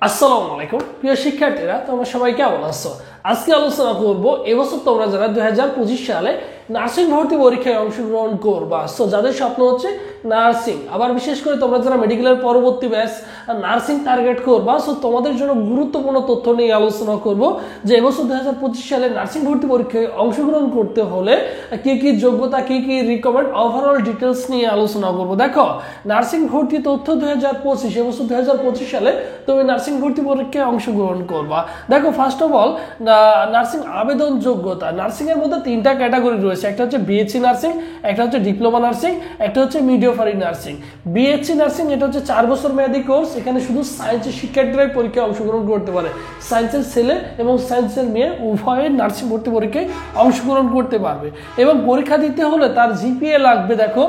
আসসালামু আলাইকুম প্রিয় শিক্ষার্থীরা, তোমরা সবাই কেমন আছো? আজকে আলোচনা করব এবছর তোমরা যারা 2025 সালে নার্সিং ভর্তি পরীক্ষায় অংশগ্রহণ করবা, সো যাদের স্বপ্ন হচ্ছে নার্সিং, আবার বিশেষ করে তোমরা যারা মেডিকেলের পরবর্তী ব্যাচ নার্সিং টার্গেট করবা, সো তোমাদের জন্য গুরুত্বপূর্ণ তথ্য নিয়ে আলোচনা করব যে এবছর 2025 সালে নার্সিং ভর্তি পরীক্ষায় অংশগ্রহণ করতে হলে কি কি যোগ্যতা, কি কি রিকমেন্ড, ওভারঅল ডিটেলস নিয়ে আলোচনা করব। দেখো, নার্সিং ভর্তি তথ্য 2025, এবছর 2025 সালে তুমি নার্সিং ভর্তি পরীক্ষায় অংশগ্রহণ করবা। দেখো, ফার্স্ট অফ অল নার্সিং আবেদন যোগ্যতা, নার্সিং এর মধ্যে তিনটা ক্যাটাগরি রয়েছে। একটা হচ্ছে বিএসসি নার্সিং, একটা হচ্ছে ডিপ্লোমা নার্সিং, একটা হচ্ছে মিডিওফারি নার্সিং। বিএসসি নার্সিং এটা হচ্ছে 4 বছর মেয়াদী কোর্স। এখানে শুধু সায়েন্সের শিক্ষার্থীরাই পরীক্ষায় অংশগ্রহণ করতে পারে। সায়েন্সের ছেলে এবং সায়েন্সের মেয়ে উভয়ের নার্সিং ভর্তি পরীক্ষায় অংশগ্রহণ করতে পারবে। এবং পরীক্ষা দিতে হলে তার জিপিএ লাগবে, দেখো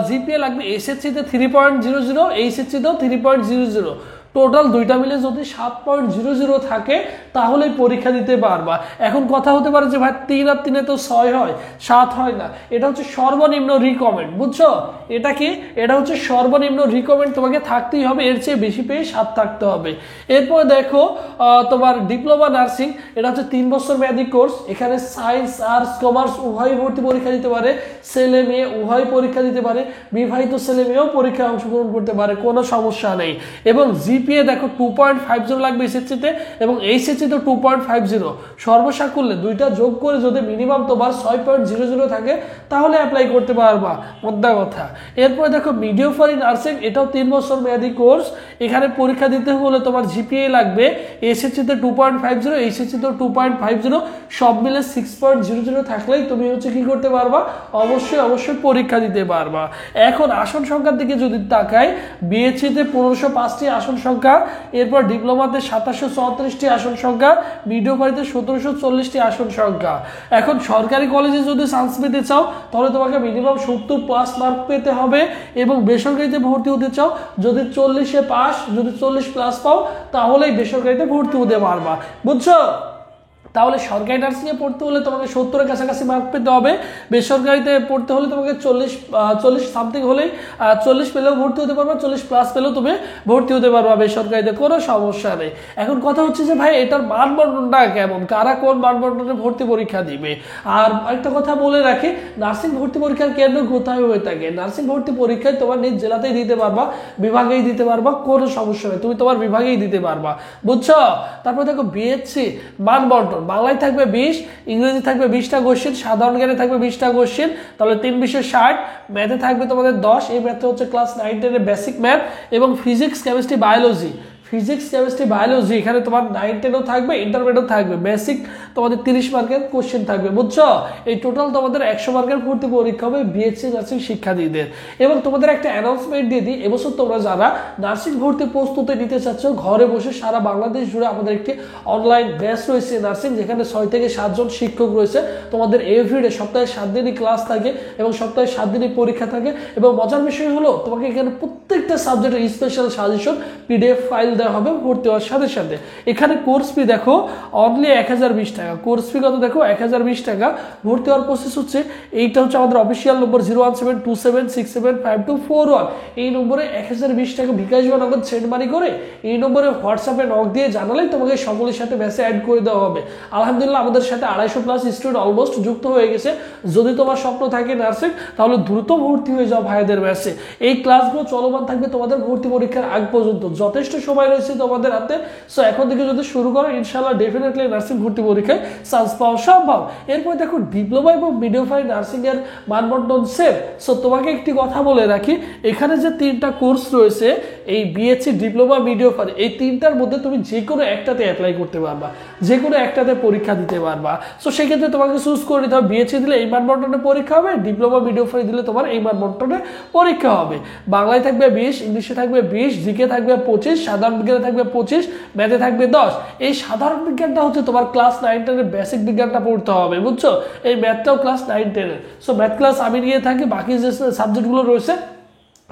জিপিএ লাগবে এসএসসিতে 3.00, এইচএসসিতেও 3.00, টোটাল দুইটা মিলে যদি 7.00 থাকে তাহলে পরীক্ষা দিতে পারবা। এখন কথা হতে পারে যে ভাই 3 আর 3 তো 6 হয়, 7 হয় না। এটা হচ্ছে সর্বনিম্ন রিকমেন্ড, বুঝছো? এটা কি? এটা হচ্ছে সর্বনিম্ন রিকমেন্ড, তোমাকে থাকতেই হবে, এর চেয়ে বেশি পেয়ে 7 থাকতে হবে। এরপর দেখো তোমার ডিপ্লোমা নার্সিং, এটা হচ্ছে 3 বছর মেয়াদী কোর্স। এখানে সায়েন্স, আর্টস, কমার্স উভয় ভর্তি পরীক্ষা দিতে পারে, ছেলে মেয়ে উভয় পরীক্ষা দিতে পারে, বিবাহিত ছেলে মেয়েও পরীক্ষায় অংশগ্রহণ করতে পারে, কোনো সমস্যা নেই। এবং জিপিএ দেখো 2.50 লাগবে এসএসসিতে এবং এইচএসসিতে 2.50। সর্বসাকুল্যে দুইটা যোগ করে যদি মিনিমাম তোমার 6.00 থাকে তাহলে অ্যাপ্লাই করতে পারবা, মোদ্দা কথা। এরপরে দেখো মিডিওফারি নার্সিং, এটাও 3 বছর মেয়াদী কোর্স। এখানে পরীক্ষা দিতে হলে তোমার জিপিএ লাগবে এসএসসিতে 2.50, এইচএসসিতে 2.50, সব মিলে 6.00 থাকলেই তুমি হচ্ছে কি করতে পারবা, অবশ্যই পরীক্ষা দিতে পারবা। এখন আসন সংখ্যার দিকে যদি তাকাই, বিএসসিতে 1505টি আসন সংখ্যা, এরপর ডিপ্লোমাতে 2734টি আসন সংখ্যা, মিডিওফারিতে 1740টি আসন সংখ্যা। এখন সরকারি কলেজে যদি চান্স পেতে চাও তাহলে তোমাকে মিনিমাম 70+ মার্ক পেতে হবে, এবং বেসরকারিতে ভর্তি হতে চাও যদি 40-এ পাস, যদি 40+ পাও তাহলেই বেসরকারিতে ভর্তি হতে পারবা, বুঝছো? তাহলে সরকারি নার্সিংয়ে পড়তে হলে তোমাকে 70-এর কাছাকাছি মার্ক পেতে হবে, বেসরকারিতে পড়তে হলে তোমাকে 40 সামথিং হলেই 40 পেলেও ভর্তি হতে পারবা, 40+ পেলেও তুমি ভর্তি হতে পারবা বেসরকারিতে, কোনো সমস্যা নেই। এখন কথা হচ্ছে যে ভাই এটার মানবন্টনটা কেমন, কারা কোন মানবন্টনে ভর্তি পরীক্ষা দিবে। আর একটা কথা বলে রাখি, নার্সিং ভর্তি পরীক্ষার কেন্দ্র কোথায় হয়ে থাকে? নার্সিং ভর্তি পরীক্ষায় তোমার নিজ জেলাতেই দিতে পারবা, বিভাগেই দিতে পারবা, কোনো সমস্যা নেই, তুমি তোমার বিভাগেই দিতে পারবা, বুঝছো? তারপর দেখো বিএসসি মানবন্টন, বাংলায় থাকবে 20, ইংরেজি থাকবে 20টা কোশ্চেন, সাধারণ জ্ঞানে থাকবে 20টা কোশ্চেন, তাহলে 3-20-60, ম্যাথে থাকবে তোমাদের 10। এই ম্যাথে হচ্ছে ক্লাস 9-10 বেসিক ম্যাথ, এবং ফিজিক্স, কেমিস্ট্রি, বায়োলজি, এখানে তোমার 9-10ও থাকবে, ইন্টারমিডিয়েটও থাকবে। বেসিক তোমাদের 30 মার্কের কোশ্চেন থাকবে, বুঝছো? এই টোটাল তোমাদের 100 মার্কের ভর্তি পরীক্ষা হবে বিএসসি নার্সিং শিক্ষার্থীদের। এবং তোমাদের একটা অ্যানাউন্সমেন্ট দিয়ে দিই, এবছর তোমরা যারা নার্সিং ভর্তি প্রস্তুতি নিতে চাচ্ছ, ঘরে বসে সারা বাংলাদেশ জুড়ে আমাদের একটি অনলাইন ব্যাচ রয়েছে নার্সিং, যেখানে 6 থেকে 7 জন শিক্ষক রয়েছে। তোমাদের এভরিডে সপ্তাহে 7 দিনই ক্লাস থাকে এবং সপ্তাহে 7 দিনই পরীক্ষা থাকে। এবং মজার বিষয় হলো তোমাকে এখানে প্রত্যেকটা সাবজেক্টের স্পেশাল সাজেশন পিডিএফ ফাইল দেওয়া হবে ভর্তি হওয়ার সাথে সাথে। এখানে কোর্স ফি দেখো অনলি 1020 টাকা, কোর্স ফি কত দেখো 1020 টাকা। ভর্তি হওয়ার প্রসেস হচ্ছে, এইটা হচ্ছে আমাদের অফিসিয়াল নম্বর 01727675241, এই নম্বরে 1020 টাকা বিকাশ বা নগদ সেন্ড মানি করে এই নম্বরে হোয়াটসঅ্যাপে নক দিয়ে জানালেই তোমাকে সকলের সাথে ব্যাচে অ্যাড করে দেওয়া হবে। আলহামদুলিল্লাহ আমাদের সাথে 250+ স্টুডেন্ট অলমোস্ট যুক্ত হয়ে গেছে। যদি তোমার স্বপ্ন থাকে নার্সিং, তাহলে দ্রুত ভর্তি হয়ে যাও ভাইদের ব্যাচে। এই ক্লাসগুলো চলমান থাকবে তোমাদের ভর্তি পরীক্ষার আগ পর্যন্ত, যথেষ্ট সময় রয়েছে তোমাদের হাতে। সো এখন থেকে যদি শুরু করো, ইনশাআল্লাহ ডেফিনেটলি নার্সিং ভর্তি পরীক্ষায় চান্স পাওয়া সম্ভব। এরপর দেখো ডিপ্লোমা এবং মিডিওফারি নার্সিং এর মানবন্টন সেম। সো তোমাকে একটি কথা বলে রাখি, এখানে যে 3টা কোর্স রয়েছে, এই বিএসসি, ডিপ্লোমা, মিডিওফারি, এই 3টার মধ্যে তুমি যে কোনো একটাতে অ্যাপ্লাই করতে পারবা, যে কোনো একটাতে পরীক্ষা দিতে পারবা। সো সেক্ষেত্রে তোমাকে চুজ করে নিতে হবে, বিএসসি দিলে এই মানবন্টনে পরীক্ষা হবে, ডিপ্লোমা, মিডিওফারি দিলে তোমার এই মানবন্টনে পরীক্ষা হবে। বাংলায় থাকবে 20, ইংলিশে থাকবে 20, জিকে থাকবে 25, সাধারণ বিজ্ঞানে থাকবে 25, ম্যাথে থাকবে 10। এই সাধারণ বিজ্ঞানটা হচ্ছে তোমার ক্লাস 9-10-এর বেসিক বিজ্ঞানটা পড়তে হবে, বুঝছো? এই ম্যাথটাও ক্লাস 9-10-এর। সো ম্যাথ ক্লাস আমি নিয়ে থাকি, বাকি যে সাবজেক্টগুলো রয়েছে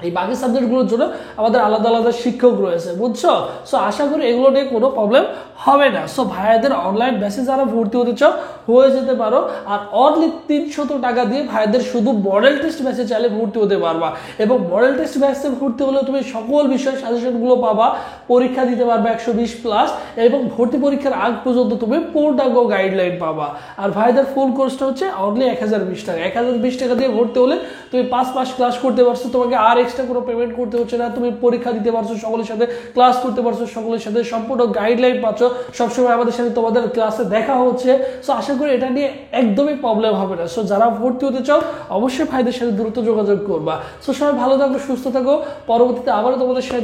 এই বাকি সাবজেক্টগুলোর জন্য আমাদের আলাদা আলাদা শিক্ষক রয়েছে, বুঝছো? সো আশা করি এগুলো নিয়ে কোনো প্রবলেম হবে না। সো ভাইয়াদের অনলাইন বেসে যারা ভর্তি হতে চাও হয়ে যেতে পারো। আর অনলি 300 টাকা দিয়ে ভাইয়াদের শুধু মডেল টেস্ট ব্যাচে চাইলে ভর্তি হতে পারবা, এবং মডেল টেস্ট ব্যাচে ভর্তি হলে তুমি সকল বিষয়ের সাজেশনগুলো পাবা, পরীক্ষা দিতে পারবে 120+, এবং ভর্তি পরীক্ষার আগ পর্যন্ত তুমি পূর্ণাঙ্গ গাইডলাইন পাবা। আর ভাইয়াদের ফুল কোর্সটা হচ্ছে অনলি 1020 টাকা। 1020 টাকা দিয়ে ভর্তি হলে তুমি 5 মাস ক্লাস করতে পারছো, তোমাকে আর এক্সট্রা কোনো পেমেন্ট করতে হচ্ছে না, তুমি পরীক্ষা দিতে পারছো, সকলের সাথে ক্লাস করতে পারছো, সকলের সাথে সম্পূর্ণ গাইডলাইন পাচ্ছ, সবসময় আমাদের সাথে তোমাদের ক্লাসে দেখা হচ্ছে। সো আশা করি এটা নিয়ে একদমই প্রবলেম হবে না। সো যারা ভর্তি হতে চাও অবশ্যই ভাইদের সাথে দ্রুত যোগাযোগ করবা। সো সবাই ভালো থাকো, সুস্থ থাকো, পরবর্তীতে আবারও তোমাদের সাথে